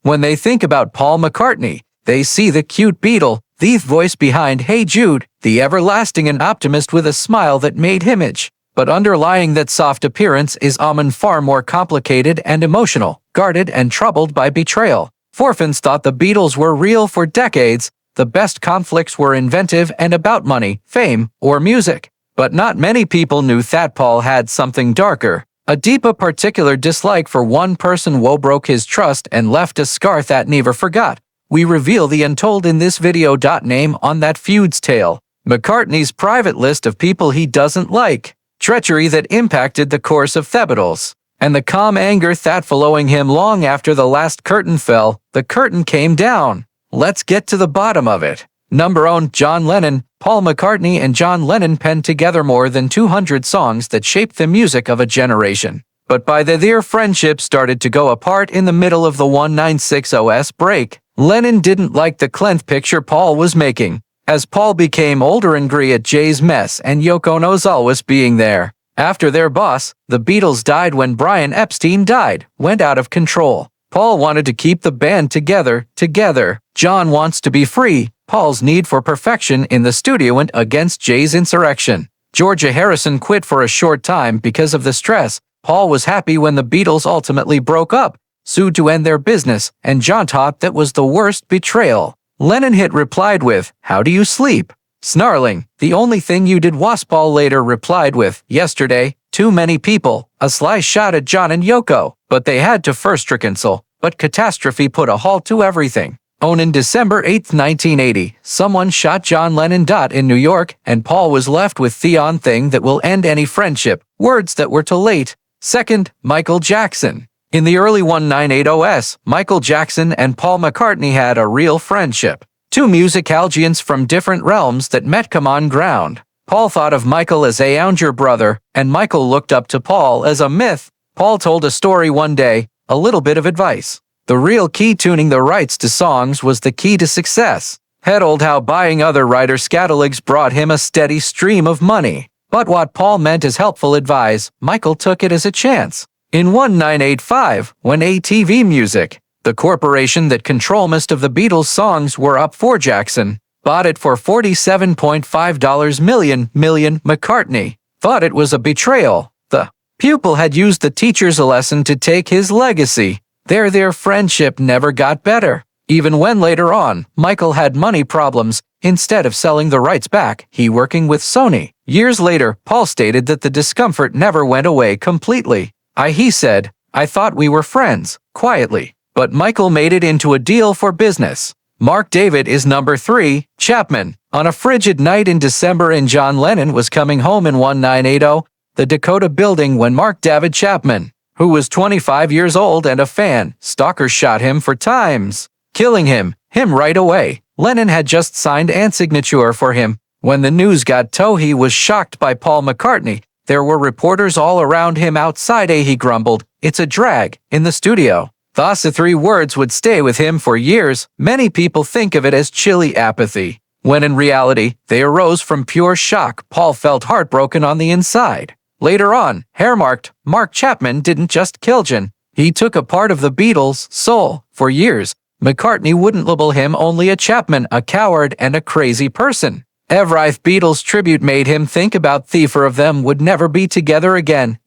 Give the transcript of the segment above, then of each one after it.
When they think about Paul McCartney, they see the cute Beatle, the voice behind Hey Jude, the everlasting and optimist with a smile that made him itch. But underlying that soft appearance is far more complicated and emotional, guarded and troubled by betrayal. Forfans thought the Beatles were real for decades. The best conflicts were inventive and about money, fame, or music. But not many people knew that Paul had something darker. A deeper particular dislike for one person broke his trust and left a scar that never forgot. We reveal the untold in this video. Name on that feud's tale. McCartney's private list of people he doesn't like. Treachery that impacted the course of the Beatles. And the calm anger that following him long after the last curtain fell. The curtain came down. Let's get to the bottom of it. Number 1. John Lennon. Paul McCartney and John Lennon penned together more than 200 songs that shaped the music of a generation. But by their friendship started to go apart in the middle of the 1960s break. Lennon didn't like the clean picture Paul was making. As Paul became older and grew at Jay's mess and Yoko knows always being there. After their boss, the Beatles died when Brian Epstein died, went out of control. Paul wanted to keep the band together. John wants to be free. Paul's need for perfection in the studio went against Jay's insurrection. George Harrison quit for a short time because of the stress. Paul was happy when the Beatles ultimately broke up, sued to end their business, and John thought that was the worst betrayal. Lennon replied with, "How do you sleep?" Snarling, "The only thing you did was." Paul later replied with, "Yesterday, too many people," a sly shot at John and Yoko, but they had to first reconcile. But catastrophe put a halt to everything. On December 8, 1980, someone shot John Lennon. In New York, and Paul was left with the one thing that will end any friendship, words that were too late. Second, Michael Jackson. In the early 1980s, Michael Jackson and Paul McCartney had a real friendship. Two musicologians from different realms that met common ground. Paul thought of Michael as a younger brother, and Michael looked up to Paul as a myth. Paul told a story one day, a little bit of advice. The real key tuning the rights to songs was the key to success. Told how buying other writers' catalogs brought him a steady stream of money. But what Paul meant as helpful advice, Michael took it as a chance. In 1985, when ATV Music, the corporation that controlled most of the Beatles' songs were up for Jackson, bought it for $47.5 million. McCartney thought it was a betrayal. The pupil had used the teacher's lesson to take his legacy. Their friendship never got better. Even when later on, Michael had money problems, instead of selling the rights back, he working with Sony. Years later, Paul stated that the discomfort never went away completely. He said, "I thought we were friends," quietly. But Michael made it into a deal for business. Mark David is number 3, Chapman. On a frigid night in December and John Lennon was coming home in 1980, the Dakota building when Mark David Chapman, who was 25 years old and a fan, stalker shot him 4 times, killing him right away. Lennon had just signed an signature for him. When the news got to he was shocked by Paul McCartney. There were reporters all around him outside. He grumbled, "It's a drag," in the studio. Thus the 3 words would stay with him for years. Many people think of it as chilly apathy, when in reality, they arose from pure shock. Paul felt heartbroken on the inside. Later on, hair-marked, Mark Chapman didn't just kill John. He took a part of the Beatles' soul. For years, McCartney wouldn't label him only a Chapman, a coward and a crazy person. Every Beatles tribute made him think about the 4 of them would never be together again.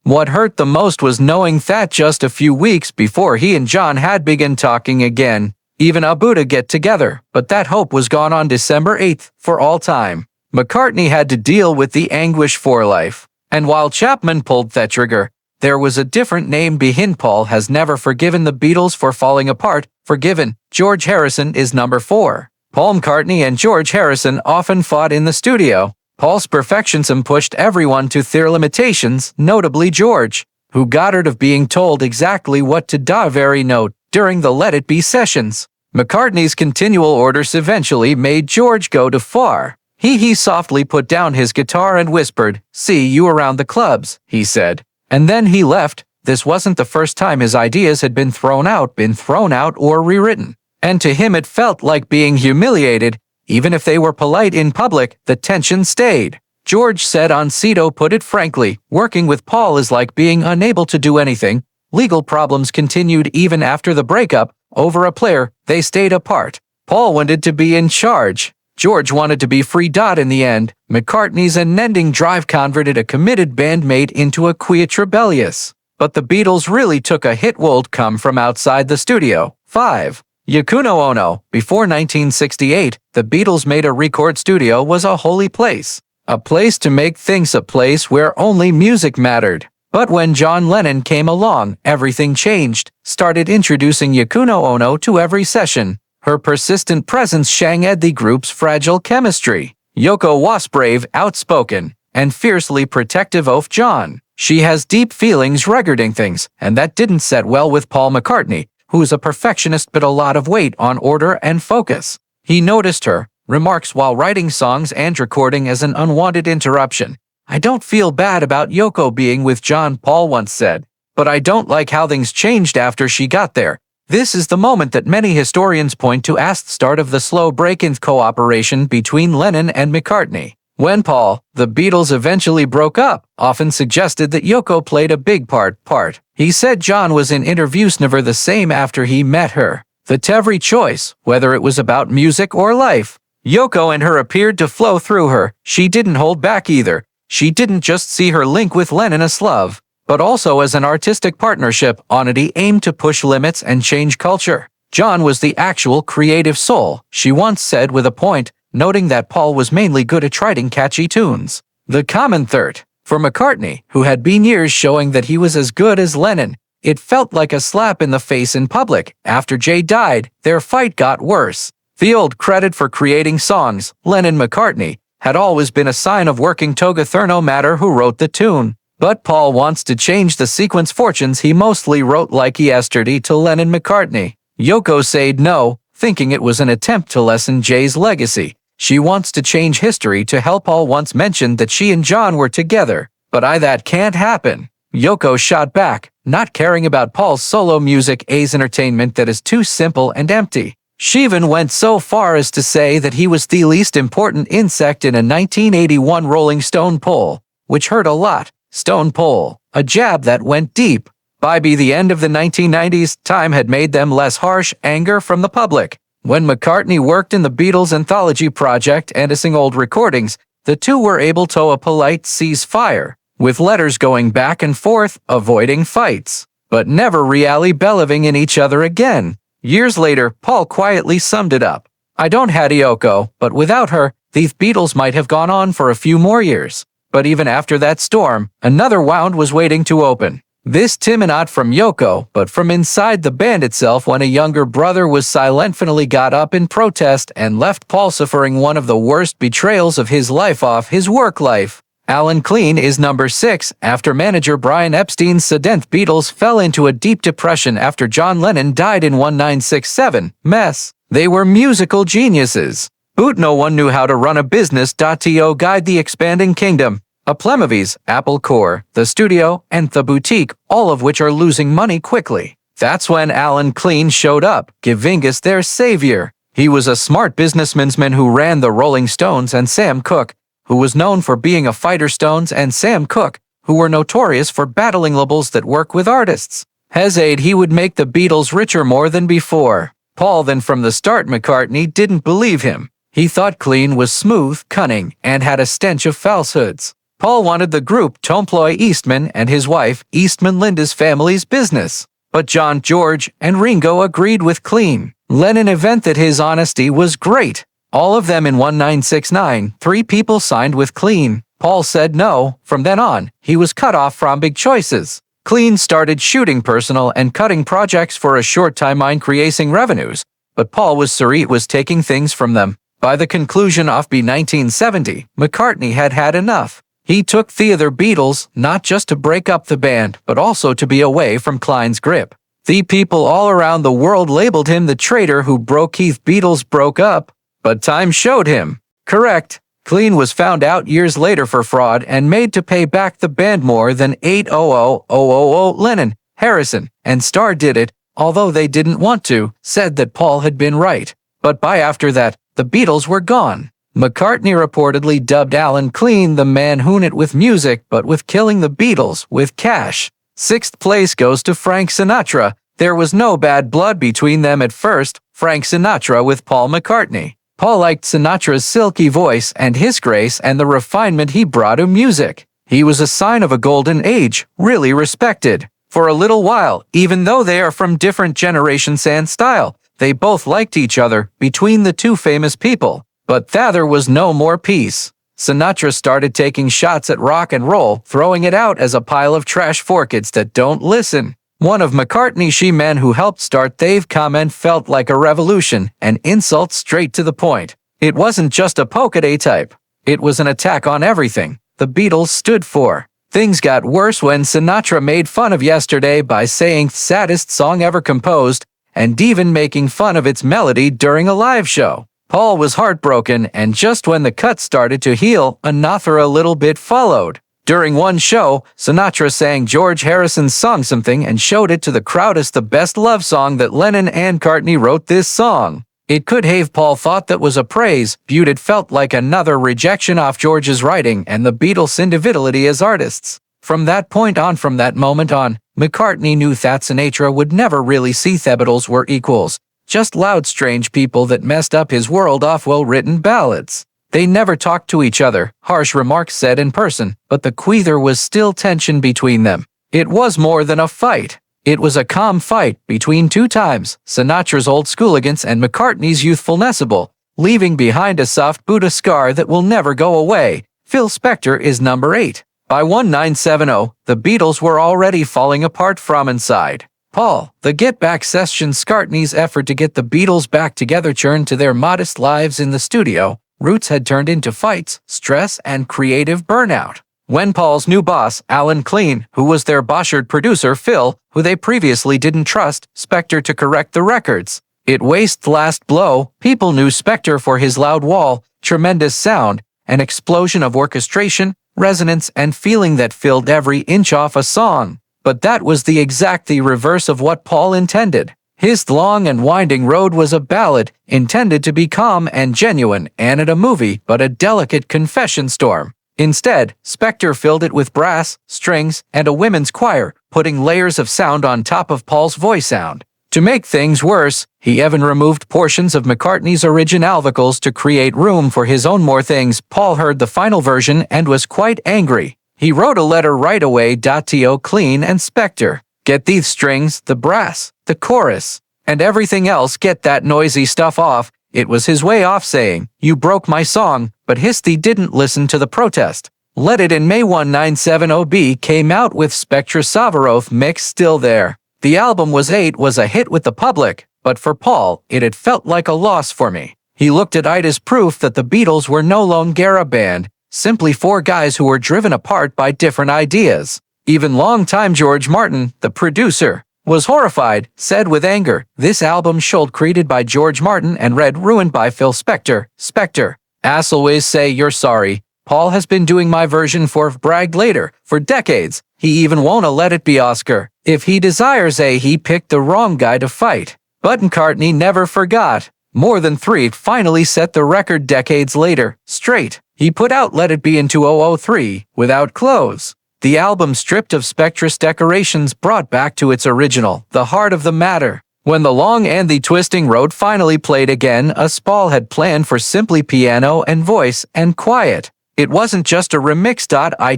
What hurt the most was knowing that just a few weeks before he and John had begun talking again, even about to get together, but that hope was gone on December 8th for all time. McCartney had to deal with the anguish for life. And while Chapman pulled that trigger, there was a different name behind. Paul has never forgiven the Beatles for falling apart. Forgiven. George Harrison is number 4. Paul McCartney and George Harrison often fought in the studio. Paul's perfectionism pushed everyone to their limitations, notably George, who got tired of being told exactly what to do every note during the Let It Be sessions. McCartney's continual orders eventually made George go too far. He softly put down his guitar and whispered, "See you around the clubs," he said. And then he left. This wasn't the first time his ideas had been thrown out or rewritten. And to him it felt like being humiliated. Even if they were polite in public, the tension stayed. George said on Cito put it frankly, working with Paul is like being unable to do anything. Legal problems continued even after the breakup. Over a player, they stayed apart. Paul wanted to be in charge. George wanted to be free. In the end, McCartney's unending drive converted a committed bandmate into a quiet rebellious. But the Beatles really took a hit would come from outside the studio. 5. Yoko Ono. Before 1968, the Beatles made a record studio was a holy place. A place to make things, a place where only music mattered. But when John Lennon came along, everything changed. Started introducing Yoko Ono to every session. Her persistent presence shattered the group's fragile chemistry. Yoko was brave, outspoken, and fiercely protective of John. She has deep feelings regarding things, and that didn't set well with Paul McCartney, who's a perfectionist but a lot of weight on order and focus. He noticed her remarks while writing songs and recording as an unwanted interruption. "I don't feel bad about Yoko being with John," Paul once said, "but I don't like how things changed after she got there." This is the moment that many historians point to as the start of the slow break in cooperation between Lennon and McCartney. When Paul, the Beatles eventually broke up, often suggested that Yoko played a big part. He said John was in interviews never the same after he met her. That every choice, whether it was about music or life, Yoko and her appeared to flow through her. She didn't hold back either. She didn't just see her link with Lennon as love, but also as an artistic partnership. Onity aimed to push limits and change culture. John was the actual creative soul, she once said with a point, noting that Paul was mainly good at writing catchy tunes. The common thread for McCartney, who had been years showing that he was as good as Lennon, it felt like a slap in the face in public. After Jay died, their fight got worse. The old credit for creating songs, Lennon-McCartney, had always been a sign of working together no matter who wrote the tune. But Paul wants to change the sequence fortunes. He mostly wrote like yesterday to Lennon-McCartney. Yoko said no, thinking it was an attempt to lessen Jay's legacy. She wants to change history to help. Paul once mentioned that she and John were together, but that can't happen. Yoko shot back, not caring about Paul's solo music as entertainment that is too simple and empty. She even went so far as to say that he was the least important insect in a 1981 Rolling Stone poll, which hurt a lot. Stone poll, a jab that went deep. By the end of the 1990s, time had made them less harsh. Anger from the public. When McCartney worked in the Beatles anthology project and sing old recordings, the two were able to a polite ceasefire, with letters going back and forth, avoiding fights, but never really believing in each other again. Years later, Paul quietly summed it up. "I don't had Yoko, but without her, these Beatles might have gone on for a few more years. But even after that storm, another wound was waiting to open. This time not from Yoko, but from inside the band itself when a younger brother was silently got up in protest and left Paul suffering one of the worst betrayals of his life off his work life. Alan Klein is number 6. After manager Brian Epstein's sedent Beatles fell into a deep depression after John Lennon died in 1967. Mess. They were musical geniuses. But no one knew how to run a business. To guide the expanding kingdom. A Playmobil's, Apple Core, the studio, and the boutique, all of which are losing money quickly. That's when Alan Klein showed up, giving us their savior. He was a smart businessman who ran the Rolling Stones, and Sam Cooke, who was known for being a fighter. Stones and Sam Cooke, who were notorious for battling labels that work with artists. He would make the Beatles richer more than before. Paul then from the start McCartney didn't believe him. He thought Klein was smooth, cunning, and had a stench of falsehoods. Paul wanted the group to employ Eastman and his wife, Eastman Linda's family's business. But John, George, and Ringo agreed with Klein. Lennon event that his honesty was great. All of them in 1969, 3 people signed with Klein. Paul said no. From then on, he was cut off from big choices. Klein started shooting personal and cutting projects for a short time on creating revenues, but Paul was sure it was taking things from them. By the conclusion of 1970, McCartney had had enough. He took the other Beatles, not just to break up the band, but also to be away from Klein's grip. The people all around the world labeled him the traitor who broke Keith. Beatles broke up, but time showed him correct. Klein was found out years later for fraud and made to pay back the band more than $800,000. Lennon, Harrison, and Starr did it, although they didn't want to, said that Paul had been right. But by after that, the Beatles were gone. McCartney reportedly dubbed Alan Klein the man who it with music but with killing the Beatles with cash. Sixth place goes to Frank Sinatra. There was no bad blood between them at first. Frank Sinatra with Paul McCartney. Paul liked Sinatra's silky voice and his grace and the refinement he brought to music. He was a sign of a golden age, really respected. For a little while, even though they are from different generations and style, they both liked each other between the two famous people. But there was no more peace. Sinatra started taking shots at rock and roll, throwing it out as a pile of trash for kids that don't listen. One of McCartney's men who helped start They've comment felt like a revolution, an insult straight to the point. It wasn't just a poke at A-type. It was an attack on everything the Beatles stood for. Things got worse when Sinatra made fun of Yesterday by saying saddest song ever composed, and even making fun of its melody during a live show. Paul was heartbroken, and just when the cut started to heal, another a little bit followed. During one show, Sinatra sang George Harrison's song Something and showed it to the crowd as the best love song that Lennon and McCartney wrote this song. It could have Paul thought that was a praise, viewed it felt like another rejection of George's writing and the Beatles' individuality as artists. From that moment on, McCartney knew that Sinatra would never really see the Beatles were equals, just loud strange people that messed up his world off well-written ballads. They never talked to each other, harsh remarks said in person, but there was still tension between them. It was more than a fight. It was a calm fight between two times, Sinatra's old schooligans and McCartney's youthfulnessable, leaving behind a soft Buddha scar that will never go away. Phil Spector is number 8. By 1970, the Beatles were already falling apart from inside. Paul, the Get Back session, McCartney's effort to get the Beatles back together turned to their modest lives in the studio. Roots had turned into fights, stress, and creative burnout. When Paul's new boss, Alan Clean, who was their boshered producer Phil, who they previously didn't trust, Spector to correct the records. It wasted last blow. People knew Spector for his loud wall, tremendous sound, an explosion of orchestration, resonance, and feeling that filled every inch off a song. But that was the exact reverse of what Paul intended. His long and winding road was a ballad, intended to be calm and genuine, and a movie, but a delicate confession storm. Instead, Spector filled it with brass, strings, and a women's choir, putting layers of sound on top of Paul's voice sound. To make things worse, he even removed portions of McCartney's original vocals to create room for his own more things. Paul heard the final version and was quite angry. He wrote a letter right away to Clean and Spector. Get these strings, the brass, the chorus, and everything else, get that noisy stuff off. It was his way of saying, you broke my song, but Histy didn't listen to the protest. Let It In May 1970 came out with Spector Savarov mix Still There. The album was a hit with the public, but for Paul, it had felt like a loss for me. He looked at it as proof that the Beatles were no longer a band, simply 4 guys who were driven apart by different ideas. Even longtime George Martin, the producer, was horrified, said with anger, this album should created by George Martin and ruined by Phil Spector. Spector, as always say you're sorry. Paul has been doing my version for bragged later, for decades. He even won't let it be Oscar. If he desires he picked the wrong guy to fight. But McCartney never forgot. More than 3 finally set the record decades later, straight. He put out Let It Be in 2003, without clothes. The album stripped of Spector's decorations brought back to its original, the heart of the matter. When the long and the twisting road finally played again, as Paul had planned for simply piano and voice and quiet. It wasn't just a remix.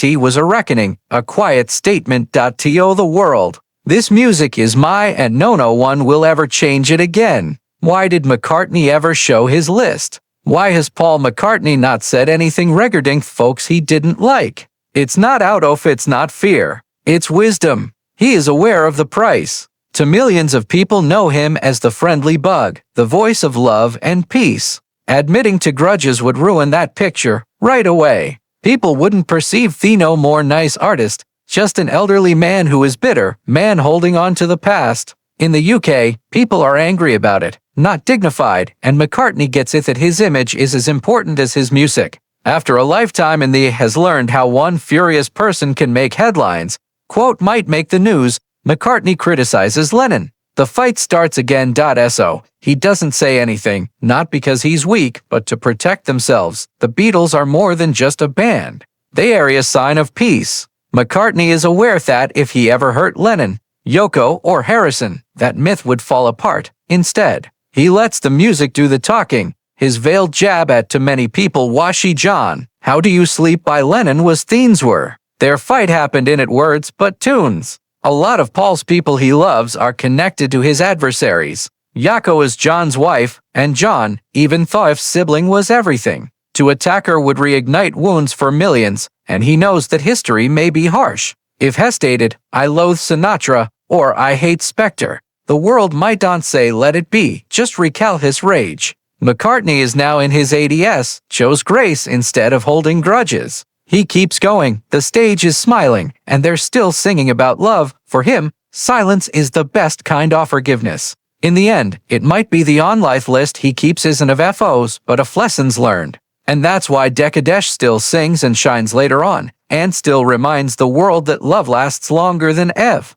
It was a reckoning, a quiet statement. To the world. This music is my and no one will ever change it again. Why did McCartney ever show his list? Why has Paul McCartney not said anything regarding folks he didn't like? It's not it's not fear. It's wisdom. He is aware of the price. To millions of people know him as the friendly bug, the voice of love and peace. Admitting to grudges would ruin that picture right away. People wouldn't perceive the no more nice artist, just an elderly man who is bitter, man holding on to the past. In the UK, people are angry about it, not dignified, and McCartney gets it that his image is as important as his music. After a lifetime in the has learned how one furious person can make headlines, quote might make the news, McCartney criticizes Lennon. The fight starts again. So, he doesn't say anything, not because he's weak, but to protect themselves. The Beatles are more than just a band. They are a sign of peace. McCartney is aware that if he ever hurt Lennon, Yoko, or Harrison, that myth would fall apart. Instead, he lets the music do the talking. His veiled jab at "to many people washy John, how do you sleep" by Lennon was themes were. Their fight happened in at words but tunes. A lot of Paul's people he loves are connected to his adversaries. Yoko is John's wife, and John, even though if sibling was everything. To attack her would reignite wounds for millions, and he knows that history may be harsh. If Hess stated, "I loathe Sinatra," or "I hate Spector," the world might not say "let it be," just recount his rage. McCartney is now in his 80s, chose grace instead of holding grudges. He keeps going, the stage is smiling, and they're still singing about love. For him, silence is the best kind of forgiveness. In the end, it might be the on-life list he keeps isn't of FOs, but of lessons learned. And that's why Deckadesh still sings and shines later on, and still reminds the world that love lasts longer than ev.